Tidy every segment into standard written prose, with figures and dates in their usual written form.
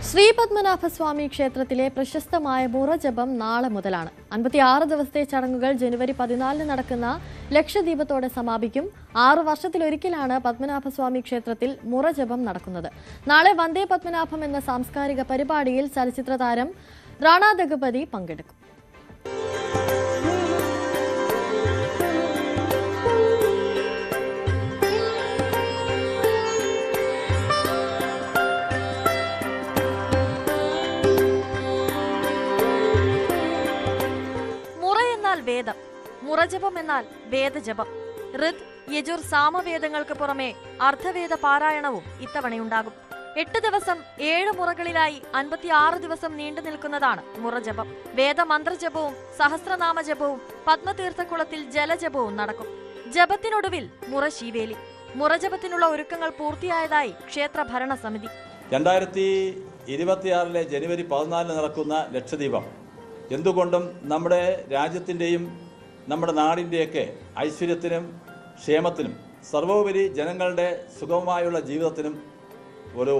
ശ്രീപത്മനാഭസ്വാമി ക്ഷേത്രത്തിലെ പ്രശസ്തമായ മുറജപം നാളെ മുതലാണ്. 56 ദിവസത്തെ ചടങ്ങുകൾ ജനുവരി 14 നടക്കുന്ന ലക്ഷദീപത്തോടെ സമാപിക്കും. 6 വർഷത്തിലൊരിക്കലാണ് പത്മനാഭസ്വാമി ക്ഷേത്രത്തിൽ മുറജപം നടക്കുന്നത്. നാളെ വന്ദേ പത്മനാഭം എന്ന സാംസ്കാരിക പരിപാടിയിൽ ചലച്ചിത്ര താരം റാണ ദഗപതി പങ്കെടുക്കും. വേദം, മുറജപം എന്നാൽ വേദജപം. ഋത്, യജുർ, സാമവേദങ്ങൾക്ക് പുറമെ അർദ്ധവേദ പാരായണവും ഇത്തവണയുണ്ടാകും. 8 ദിവസം 7 മുറകളിലായി 56 ദിവസം നീണ്ടു നിൽക്കുന്നതാണ് മുറജപം. വേദമന്ത്രജപവും സഹസ്രനാമജപവും പത്മതീർത്ഥക്കുളത്തിൽ ജലജപവും നടക്കും. ജപത്തിനൊടുവിൽ മുറശീവേലി. മുറജപത്തിനുള്ള ഒരുക്കങ്ങൾ പൂർത്തിയായതായി ക്ഷേത്ര ഭരണസമിതി. 2026 ജനുവരി 14 നടക്കുന്ന ലക്ഷദീപം എന്തുകൊണ്ടും നമ്മുടെ രാജ്യത്തിൻ്റെയും നമ്മുടെ നാടിൻ്റെയൊക്കെ ഐശ്വര്യത്തിനും ക്ഷേമത്തിനും സർവോപരി ജനങ്ങളുടെ സുഗമമായുള്ള ജീവിതത്തിനും ഒരു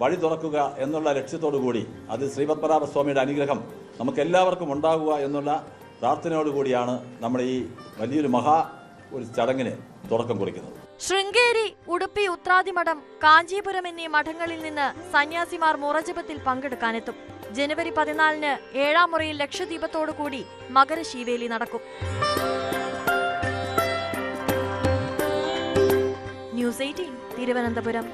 വഴി തുറക്കുക എന്നുള്ള ലക്ഷ്യത്തോടു കൂടി അത് ശ്രീപത്മനാഭസ്വാമിയുടെ അനുഗ്രഹം നമുക്കെല്ലാവർക്കും ഉണ്ടാകുക എന്നുള്ള പ്രാർത്ഥനയോടുകൂടിയാണ് നമ്മുടെ ഈ വലിയൊരു ഒരു ചടങ്ങിന് തുടക്കം കുറിക്കുന്നത്. ശൃംഗേരി, ഉടുപ്പി, ഉത്രാദിമഠം, കാഞ്ചീപുരം എന്നീ മഠങ്ങളിൽ നിന്ന് സന്യാസിമാർ മുറജപത്തിൽ പങ്കെടുക്കാനെത്തും. ജനുവരി 14 7ാം മുറയിൽ ലക്ഷദീപത്തോടുകൂടി മകരശീവേലി നടക്കും. ന്യൂസ് 18 തിരുവനന്തപുരം.